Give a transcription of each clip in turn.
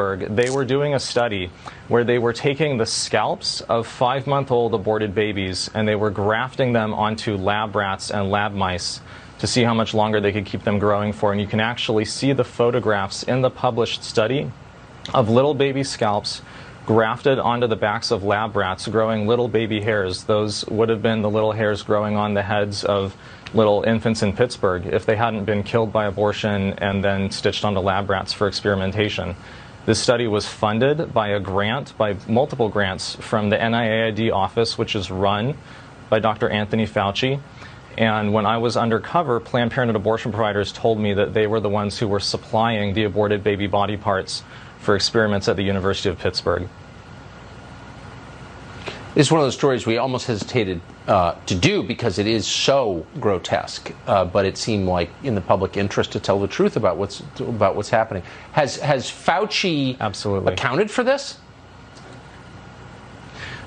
Pittsburgh, they were doing a study where they were taking the scalps of 5-month-old aborted babies and they were grafting them onto lab rats and lab mice to see how much longer they could keep them growing for. And you can actually see the photographs in the published study of little baby scalps grafted onto the backs of lab rats, growing little baby hairs. Those would have been the little hairs growing on the heads of little infants in Pittsburgh if they hadn't been killed by abortion and then stitched onto lab rats for experimentation. This study was funded by a grant, by multiple grants from the NIAID office, which is run by Dr. Anthony Fauci. And when I was undercover, Planned Parenthood abortion providers told me that they were the ones who were supplying the aborted baby body parts for experiments at the University of Pittsburgh. It's one of those stories we almost hesitated to do because it is so grotesque, but it seemed like in the public interest to tell the truth about what's happening. Has Fauci absolutely accounted for this?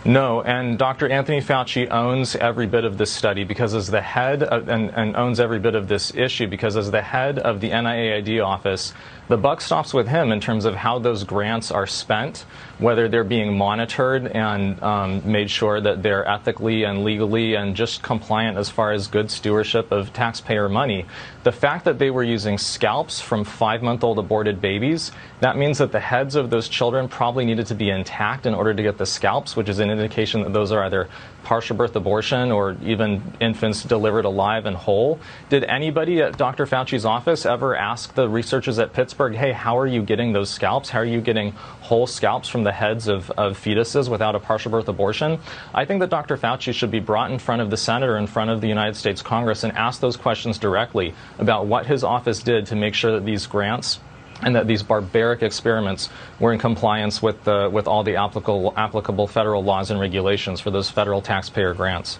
No, and Dr. Anthony Fauci owns every bit of this study because as the head of, and owns every bit of this issue because as the head of the NIAID office, the buck stops with him in terms of how those grants are spent, whether they're being monitored and made sure that they're ethically and legally and just compliant as far as good stewardship of taxpayer money. The fact that they were using scalps from 5-month-old aborted babies, that means that the heads of those children probably needed to be intact in order to get the scalps, which is an indication that those are either partial birth abortion or even infants delivered alive and whole. Did anybody at Dr. Fauci's office ever ask the researchers at Pittsburgh, hey, how are you getting those scalps? How are you getting whole scalps from the heads of fetuses without a partial birth abortion? I think that Dr. Fauci should be brought in front of the Senate or in front of the United States Congress and ask those questions directly about what his office did to make sure that these grants and that these barbaric experiments were in compliance with all the applicable federal laws and regulations for those federal taxpayer grants.